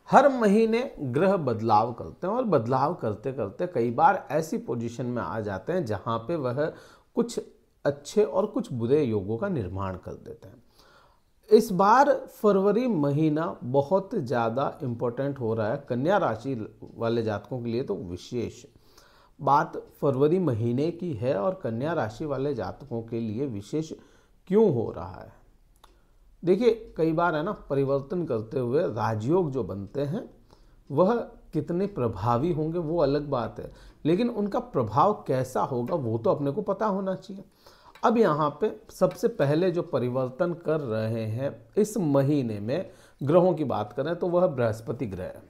हर महीने ग्रह बदलाव करते हैं और बदलाव करते करते कई बार ऐसी पोजीशन में आ जाते हैं जहां पे वह कुछ अच्छे और कुछ बुरे योगों का निर्माण कर देते हैं। इस बार फरवरी महीना बहुत ज़्यादा इम्पोर्टेंट हो रहा है कन्या राशि वाले जातकों के लिए। तो विशेष बात फरवरी महीने की है और कन्या राशि वाले जातकों के लिए विशेष क्यों हो रहा है। देखिए, कई बार है ना, परिवर्तन करते हुए राजयोग जो बनते हैं वह कितने प्रभावी होंगे वो अलग बात है, लेकिन उनका प्रभाव कैसा होगा वो तो अपने को पता होना चाहिए। अब यहाँ पे सबसे पहले जो परिवर्तन कर रहे हैं इस महीने में ग्रहों की बात करें तो वह बृहस्पति ग्रह है।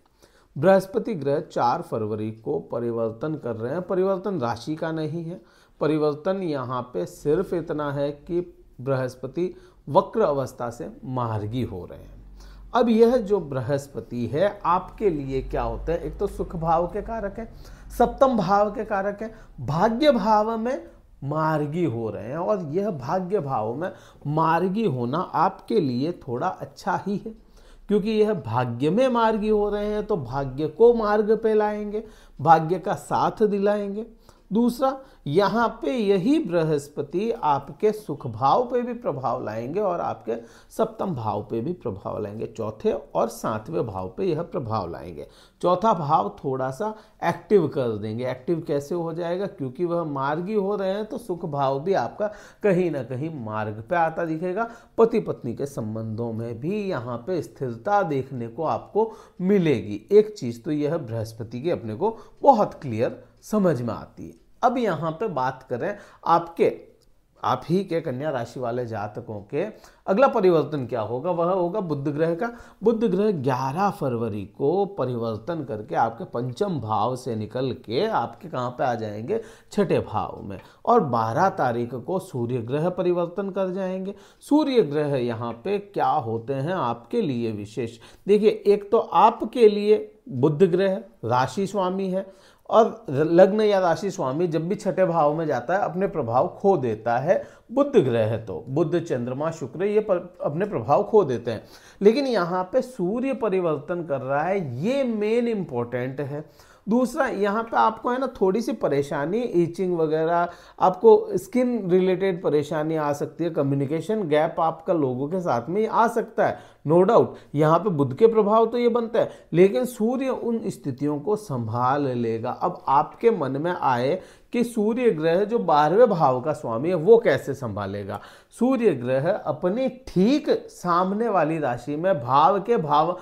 बृहस्पति ग्रह 4 फरवरी को परिवर्तन कर रहे हैं। परिवर्तन राशि का नहीं है, परिवर्तन यहाँ पे सिर्फ इतना है कि बृहस्पति वक्र अवस्था से मार्गी हो रहे हैं। अब यह जो बृहस्पति है आपके लिए क्या होता है, एक तो सुख भाव के कारक है, सप्तम भाव के कारक है, भाग्य भाव में मार्गी हो रहे हैं। और यह भाग्य भाव में मार्गी होना आपके लिए थोड़ा अच्छा ही है, क्योंकि यह भाग्य में मार्गी हो रहे हैं तो भाग्य को मार्ग पे लाएंगे, भाग्य का साथ दिलाएंगे। दूसरा, यहाँ पे यही बृहस्पति आपके सुख भाव पे भी प्रभाव लाएंगे और आपके सप्तम भाव पे भी प्रभाव लाएंगे, चौथे और सातवें भाव पे यह प्रभाव लाएंगे। चौथा भाव थोड़ा सा एक्टिव कर देंगे। एक्टिव कैसे हो जाएगा, क्योंकि वह मार्गी हो रहे हैं तो सुख भाव भी आपका कहीं ना कहीं मार्ग पे आता दिखेगा। पति पत्नी के संबंधों में भी यहाँ पे स्थिरता देखने को आपको मिलेगी। एक चीज तो यह बृहस्पति की अपने को बहुत क्लियर समझ में आती है। अब यहाँ पे बात करें आप ही के कन्या राशि वाले जातकों के अगला परिवर्तन क्या होगा, वह होगा बुध ग्रह का। बुध ग्रह 11 फरवरी को परिवर्तन करके आपके पंचम भाव से निकल के आपके कहाँ पे आ जाएंगे, छठे भाव में। और 12 तारीख को सूर्य ग्रह परिवर्तन कर जाएंगे। सूर्य ग्रह यहाँ पे क्या होते हैं आपके लिए विशेष। देखिए, एक तो आपके लिए बुध ग्रह राशि स्वामी है और लग्न या राशि स्वामी जब भी छठे भाव में जाता है अपने प्रभाव खो देता है। बुध ग्रह तो बुध चंद्रमा शुक्र ये अपने प्रभाव खो देते हैं, लेकिन यहाँ पे सूर्य परिवर्तन कर रहा है, ये मेन इंपॉर्टेंट है। दूसरा, यहाँ पे आपको है ना थोड़ी सी परेशानी, ईचिंग वगैरह, आपको स्किन रिलेटेड परेशानी आ सकती है, कम्युनिकेशन गैप आपका लोगों के साथ में आ सकता है, नो डाउट। यहाँ पे बुध के प्रभाव तो ये बनता है, लेकिन सूर्य उन स्थितियों को संभाल लेगा। अब आपके मन में आए कि सूर्य ग्रह जो 12वें भाव का स्वामी है वो कैसे संभालेगा। सूर्य ग्रह अपनी ठीक सामने वाली राशि में भाव के भाव,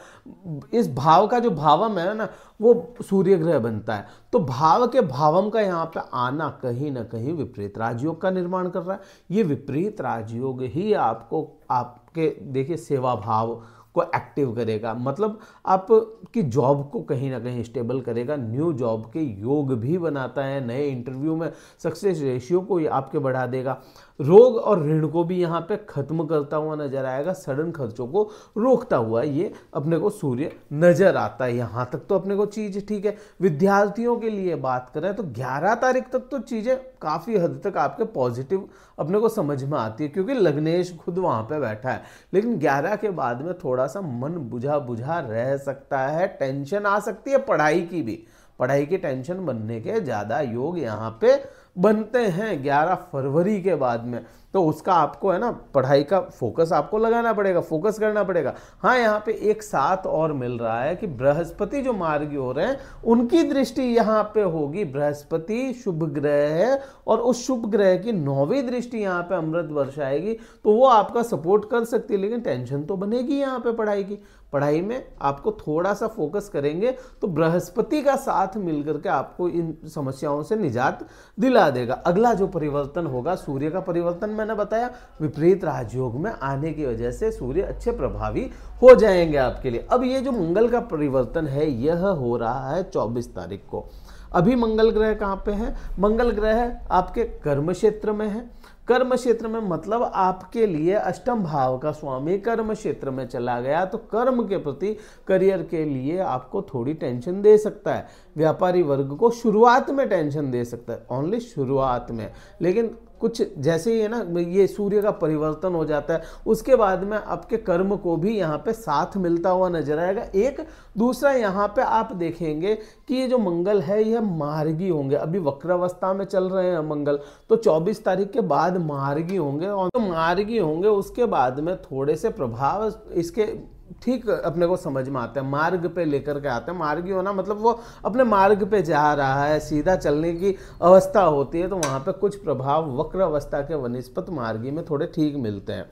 इस भाव का जो भावम है ना वो सूर्य ग्रह बनता है, तो भाव के भावम का यहाँ पे आना कहीं ना कहीं विपरीत राजयोग का निर्माण कर रहा है। ये विपरीत राजयोग ही आपको आपके देखिए सेवा भाव को एक्टिव करेगा, मतलब आपकी जॉब को कहीं ना कहीं स्टेबल करेगा, न्यू जॉब के योग भी बनाता है, नए इंटरव्यू में सक्सेस रेशियो को आपके बढ़ा देगा, रोग और ऋण को भी यहाँ पे खत्म करता हुआ नजर आएगा, सडन खर्चों को रोकता हुआ ये अपने को सूर्य नजर आता है। यहाँ तक तो अपने को चीज ठीक है। विद्यार्थियों के लिए बात करें तो 11 तारीख तक तो चीजें काफी हद तक आपके पॉजिटिव अपने को समझ में आती है, क्योंकि लग्नेश खुद वहां पे बैठा है। लेकिन 11 के बाद में थोड़ा सा मन बुझा बुझा रह सकता है, टेंशन आ सकती है पढ़ाई की भी, पढ़ाई की टेंशन बनने के ज्यादा योग यहाँ पे बनते हैं 11 फरवरी के बाद में। तो उसका आपको है ना पढ़ाई का फोकस आपको लगाना पड़ेगा, फोकस करना पड़ेगा। हाँ, यहाँ पे एक साथ और मिल रहा है कि बृहस्पति जो मार्गी हो रहे हैं उनकी दृष्टि यहाँ पे होगी। बृहस्पति शुभ ग्रह है और उस शुभ ग्रह की 9वीं दृष्टि यहाँ पे अमृत वर्षाएगी, तो वो आपका सपोर्ट कर सकती है, लेकिन टेंशन तो बनेगी यहाँ पे पढ़ाई की। पढ़ाई में आपको थोड़ा सा फोकस करेंगे तो बृहस्पति का साथ मिलकर के आपको इन समस्याओं से निजात दिला देगा। अगला जो परिवर्तन होगा, सूर्य का परिवर्तन मैंने बताया, विपरीत राजयोग में आने की वजह से सूर्य अच्छे प्रभावी हो जाएंगे आपके लिए। अब ये जो मंगल का परिवर्तन है यह हो रहा है 24 तारीख को। अभी मंगल ग्रह कहाँ पे है, मंगल ग्रह आपके कर्म क्षेत्र में है। कर्म क्षेत्र में मतलब आपके लिए अष्टम भाव का स्वामी कर्म क्षेत्र में चला गया, तो कर्म के प्रति करियर के लिए आपको थोड़ी टेंशन दे सकता है। व्यापारी वर्ग को शुरुआत में टेंशन दे सकता है, ओनली शुरुआत में, लेकिन कुछ जैसे ही है ना, ये सूर्य का परिवर्तन हो जाता है, उसके बाद में आपके कर्म को भी यहाँ पे साथ मिलता हुआ नजर आएगा। एक दूसरा यहाँ पे आप देखेंगे कि ये जो मंगल है यह मार्गी होंगे, अभी वक्रावस्था में चल रहे हैं मंगल, तो 24 तारीख के बाद मार्गी होंगे, और तो मार्गी होंगे उसके बाद में थोड़े से प्रभाव इसके ठीक अपने को समझ में आते हैं, मार्ग पे लेकर के आते हैं। मार्गी होना मतलब वो अपने मार्ग पे जा रहा है, सीधा चलने की अवस्था होती है, तो वहाँ पे कुछ प्रभाव वक्र अवस्था के वनिस्पत मार्गी में थोड़े ठीक मिलते हैं।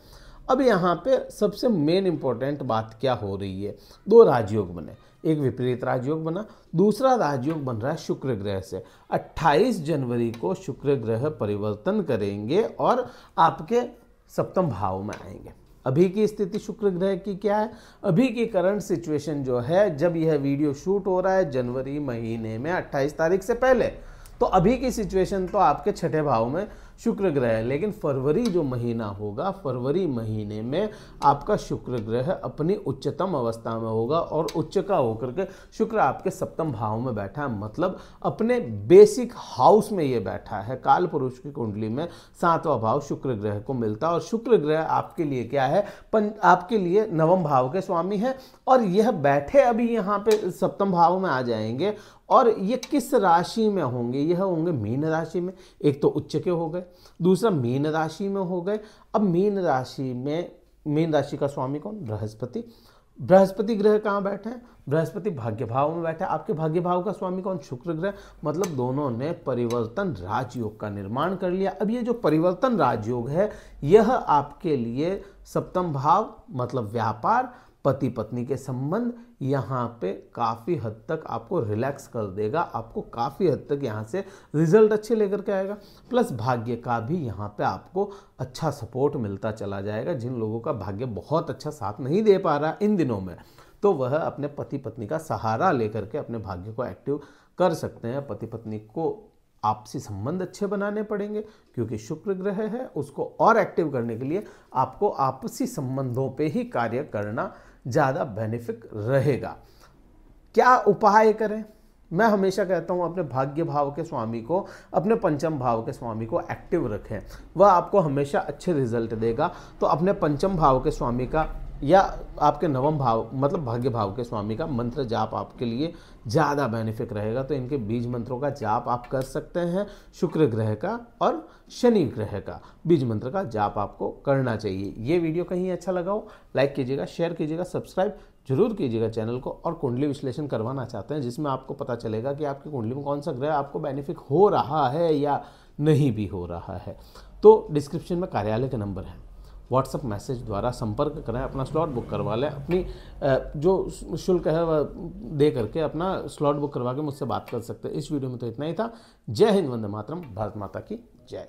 अब यहाँ पे सबसे मेन इंपॉर्टेंट बात क्या हो रही है, दो राजयोग बने, एक विपरीत राजयोग बना, दूसरा राजयोग बन रहा है शुक्र ग्रह से। 28 जनवरी को शुक्र ग्रह परिवर्तन करेंगे और आपके सप्तम भाव में आएंगे। अभी की स्थिति शुक्र ग्रह की क्या है, अभी की करंट सिचुएशन जो है, जब यह वीडियो शूट हो रहा है जनवरी महीने में 28 तारीख से पहले, तो अभी की सिचुएशन तो आपके छठे भाव में शुक्र ग्रह है, लेकिन फरवरी जो महीना होगा, फरवरी महीने में आपका शुक्र ग्रह अपनी उच्चतम अवस्था में होगा, और उच्च का होकर के शुक्र आपके सप्तम भाव में बैठा है, मतलब अपने बेसिक हाउस में ये बैठा है। काल पुरुष की कुंडली में 7वां भाव शुक्र ग्रह को मिलता है, और शुक्र ग्रह आपके लिए क्या है, आपके लिए नवम भाव के स्वामी है, और यह बैठे अभी यहाँ पे सप्तम भाव में आ जाएंगे। और ये किस राशि में होंगे, यह होंगे मीन राशि में, एक तो उच्च के हो गए, दूसरा मीन राशि में हो गए। अब मीन राशि में, मीन राशि का स्वामी कौन, बृहस्पति। बृहस्पति ग्रह कहाँ बैठे हैं, बृहस्पति भाग्य भाव में बैठे हैं। आपके भाग्य भाव का स्वामी कौन, शुक्र ग्रह, मतलब दोनों ने परिवर्तन राजयोग का निर्माण कर लिया। अब ये जो परिवर्तन राजयोग है, यह आपके लिए सप्तम भाव मतलब व्यापार, पति पत्नी के संबंध, यहाँ पे काफ़ी हद तक आपको रिलैक्स कर देगा, आपको काफ़ी हद तक यहाँ से रिजल्ट अच्छे लेकर के आएगा। प्लस भाग्य का भी यहाँ पे आपको अच्छा सपोर्ट मिलता चला जाएगा। जिन लोगों का भाग्य बहुत अच्छा साथ नहीं दे पा रहा इन दिनों में, तो वह अपने पति पत्नी का सहारा लेकर के अपने भाग्य को एक्टिव कर सकते हैं। पति पत्नी को आपसी संबंध अच्छे बनाने पड़ेंगे, क्योंकि शुक्र ग्रह है, उसको और एक्टिव करने के लिए आपको आपसी संबंधों पे ही कार्य करना ज़्यादा बेनिफिक रहेगा। क्या उपाय करें, मैं हमेशा कहता हूँ अपने भाग्य भाव के स्वामी को, अपने पंचम भाव के स्वामी को एक्टिव रखें, वह आपको हमेशा अच्छे रिजल्ट देगा। तो अपने पंचम भाव के स्वामी का या आपके नवम भाव मतलब भाग्य भाव के स्वामी का मंत्र जाप आपके लिए ज़्यादा बेनिफिक रहेगा। तो इनके बीज मंत्रों का जाप आप कर सकते हैं। शुक्र ग्रह का और शनि ग्रह का बीज मंत्र का जाप आपको करना चाहिए। ये वीडियो कहीं अच्छा लगा हो, लाइक कीजिएगा, शेयर कीजिएगा, सब्सक्राइब जरूर कीजिएगा चैनल को। और कुंडली विश्लेषण करवाना चाहते हैं जिसमें आपको पता चलेगा कि आपकी कुंडली में कौन सा ग्रह आपको बेनिफिक हो रहा है या नहीं भी हो रहा है, तो डिस्क्रिप्शन में कार्यालय का नंबर है, व्हाट्सअप मैसेज द्वारा संपर्क करें, अपना स्लॉट बुक करवा लें। अपनी जो शुल्क है वह दे करके अपना स्लॉट बुक करवा के मुझसे बात कर सकते हैं। इस वीडियो में तो इतना ही था। जय हिंद, वंदे मातरम, भारत माता की जय।